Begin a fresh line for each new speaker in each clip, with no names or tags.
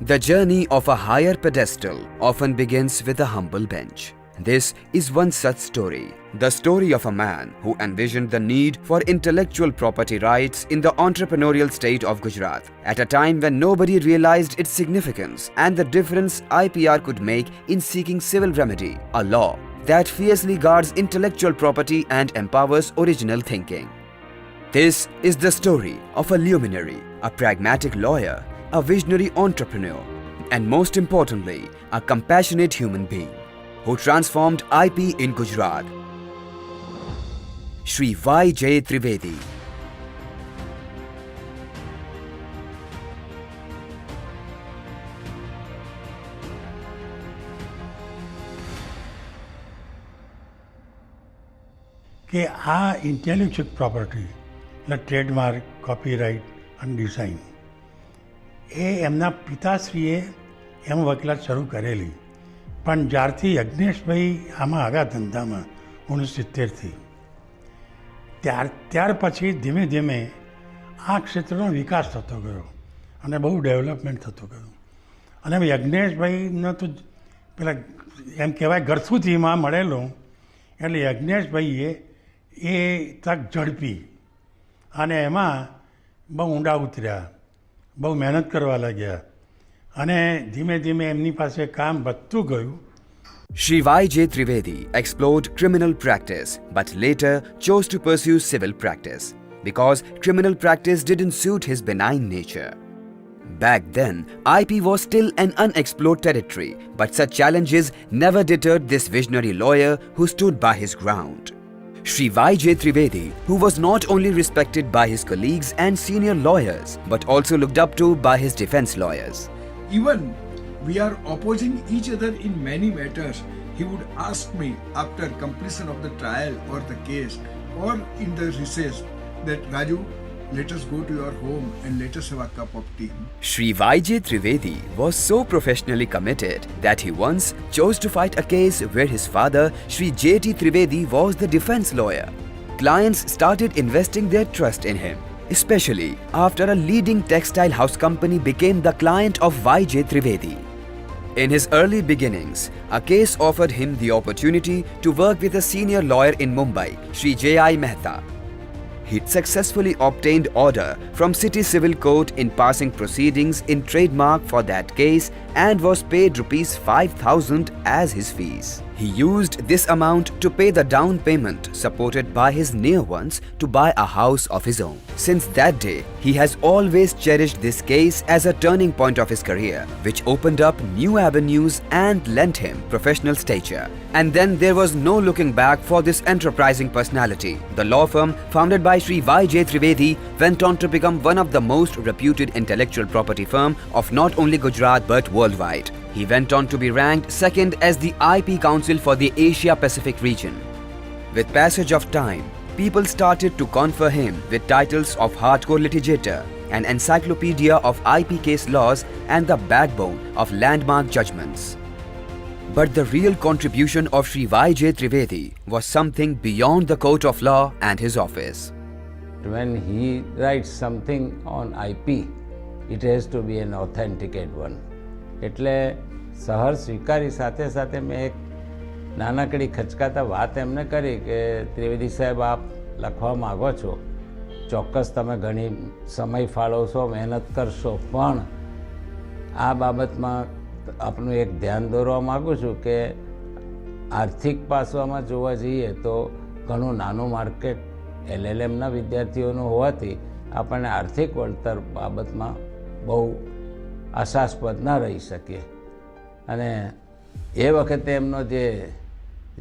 The journey of a higher pedestal often begins with a humble bench. This is one such story. The story of a man who envisioned the need for intellectual property rights in the entrepreneurial state of Gujarat at a time when nobody realized its significance and the difference IPR could make in seeking civil remedy, a law that fiercely guards intellectual property and empowers original thinking. This is the story of a luminary, a pragmatic lawyer, a visionary entrepreneur, and most importantly, a compassionate human being who transformed IP in Gujarat. Shri Y.J. Trivedi.
કે આ intellectual property એટલે trademark, copyright અને design એ એમના પિતાશ્રીએ એમ વકીલાત શરૂ કરેલી, પણ જ્યારથી યજ્ઞેશભાઈ આમાં આવ્યા ધંધામાં 1970થી ત્યાર પછી ધીમે ધીમે આ ક્ષેત્રનો વિકાસ થતો ગયો અને બહુ ડેવલપમેન્ટ થતું ગયું. અને યજ્ઞેશભાઈનો તો પેલા એમ કહેવાય ઘરસુથીમાં મળેલો એટલે યજ્ઞેશભાઈએ એ તક ઝડપી અને એમાં બહુ ઊંડા ઉતર્યા, બહુ મહેનત કરવા લાગ્યા અને ધીમે ધીમે એમની પાસે કામ વધતું ગયું.
Shri Y.J. Trivedi explored criminal practice but later chose to pursue civil practice because criminal practice didn't suit his benign nature. Back then, IP was still an unexplored territory, but such challenges never deterred this visionary lawyer who stood by his ground. Shri Y.J. Trivedi, who was not only respected by his colleagues and senior lawyers, but also looked up to by his defense lawyers.
Even we are opposing each other in many matters. He would ask me after completion of the trial or the case or in the recess that Raju, let us go to your home and let us have a cup of tea.
Shri Y.J. Trivedi was so professionally committed that he once chose to fight a case where his father, Shri J.T. Trivedi, was the defense lawyer. Clients started investing their trust in him, especially after a leading textile house company became the client of Y.J. Trivedi. In his early beginnings, a case offered him the opportunity to work with a senior lawyer in Mumbai, Shri J.I. Mehta. He'd successfully obtained order from City Civil Court in passing proceedings in trademark for that case and was paid rupees 5,000 as his fees. He used this amount to pay the down payment supported by his near ones to buy a house of his own. Since that day, he has always cherished this case as a turning point of his career, which opened up new avenues and lent him professional stature. And then there was no looking back for this enterprising personality. The law firm, founded by Shri Y.J. Trivedi, went on to become one of the most reputed intellectual property firm of not only Gujarat but worldwide. He went on to be ranked second as the IP Council for the Asia Pacific region. With passage of time, people started to confer him with titles of hardcore litigator, an encyclopedia of IP case laws and the backbone of landmark judgments. But the real contribution of Shri Y.J. Trivedi was something beyond the court of law and his office.
When he writes something on IP, it has to be an authenticate one. એટલે સહર સ્વીકારી સાથે સાથે મેં એક નાનકડી ખચકાતા વાત એમને કરી કે ત્રિવેદી સાહેબ આપ લખવા માગો છો, ચોક્કસ તમે ઘણી સમય ફાળવશો, મહેનત કરશો, પણ આ બાબતમાં આપનું એક ધ્યાન દોરવા માગું છું કે આર્થિક પાસામાં જોવા જઈએ તો ઘણું નાનું માર્કેટ LLMના વિદ્યાર્થીઓનું હોવાથી આપણને આર્થિક વળતર બાબતમાં બહુ આશાસ્પદ ના રહી શકે. અને એ વખતે એમનો જે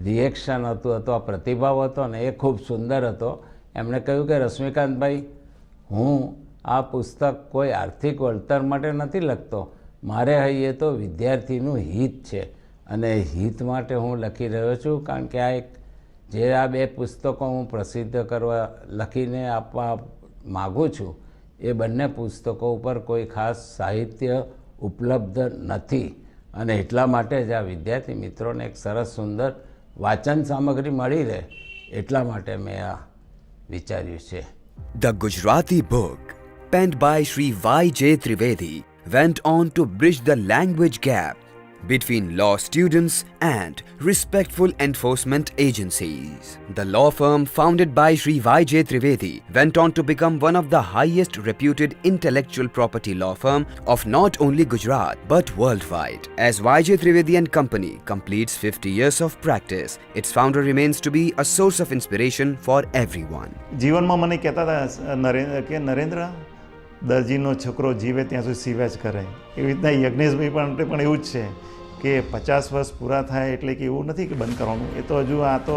રિએક્શન હતું અથવા પ્રતિભાવ હતો ને એ ખૂબ સુંદર હતો. એમણે કહ્યું કે રશ્મિકાંતભાઈ, હું આ પુસ્તક કોઈ આર્થિક વળતર માટે નથી લખતો, મારે હૈયે તો વિદ્યાર્થીનું હિત છે અને હિત માટે હું લખી રહ્યો છું. કારણ કે આ એક જે આ બે પુસ્તકો હું પ્રસિદ્ધ કરવા લખીને આપવા માગું છું, એ બંને પુસ્તકો ઉપર કોઈ ખાસ સાહિત્ય ઉપલબ્ધ નથી અને એટલા માટે જ આ વિદ્યાર્થી મિત્રોને એક સરસ સુંદર વાચન સામગ્રી મળી રહે એટલા માટે મેં આ વિચાર્યું છે.
The Gujarati book, penned by Shri Y.J. Trivedi, went on to bridge the language gap between law students and respectful enforcement agencies. The law firm founded by Sri Y.J. Trivedi went on to become one of the highest reputed intellectual property law firm of not only Gujarat but worldwide. As Y.J. Trivedi and Company completes 50 years of practice, its founder remains to be a source of inspiration for everyone.
જીવનમાં મને કહેતા હતા નરેન્દ્ર દરજીનો છોકરો જીવે ત્યાં સુધી સિવ્યા જ કરે. એવી રીતના યજ્ઞેશભાઈ પણ એવું જ છે કે 50 વર્ષ પૂરા થાય એટલે કે એવું નથી કે બંધ કરવાનું. એ તો હજુ આ તો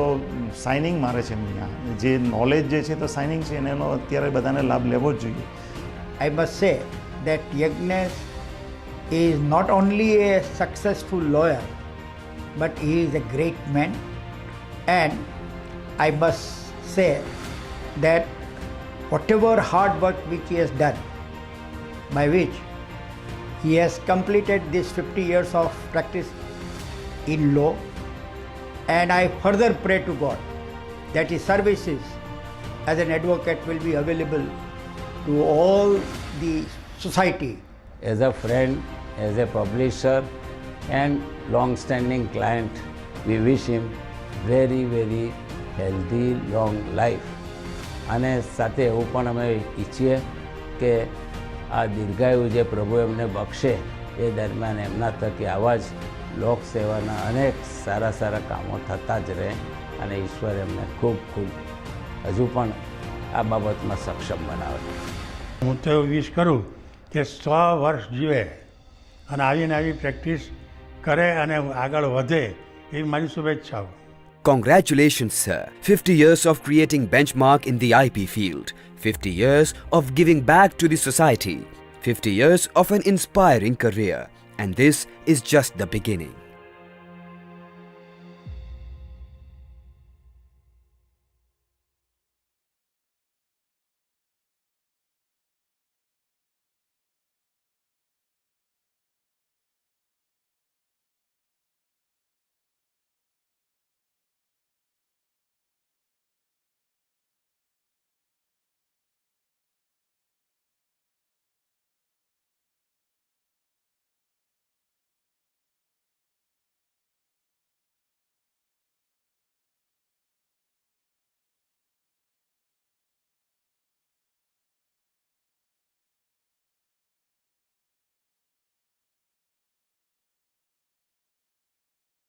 સાઇનિંગ મારે છે એમની. જે નોલેજ જે છે તો સાઇનિંગ છે અને એનો અત્યારે બધાને લાભ લેવો જ જોઈએ.
I must say that Yagnesh is not only a successful lawyer, but he is a great man. And I must say that whatever hard work which he has done, by which he has completed this 50 years of practice in law, and I further pray to God that his services as an advocate will be available to all the society.
As a friend, as a publisher and long-standing client, we wish him very, very healthy, long life. અને સાથે એવું પણ અમે ઈચ્છીએ કે આ દીર્ઘાયુ જે પ્રભુ એમને બક્ષે એ દરમિયાન એમના થકી આવા જ લોક સેવાના અનેક સારા સારા કામો થતા જ રહે અને ઈશ્વર એમને ખૂબ ખૂબ હજુ પણ આ બાબતમાં સક્ષમ બનાવે.
હું તો એવું વિશ કરું કે 100 વર્ષ જીવે અને આવીને આવી પ્રેક્ટિસ કરે અને આગળ વધે એવી મારી શુભેચ્છાઓ.
Congratulations, sir. 50 years of creating benchmark in the IP field. 50 years of giving back to the society. 50 years of an inspiring career. And this is just the beginning.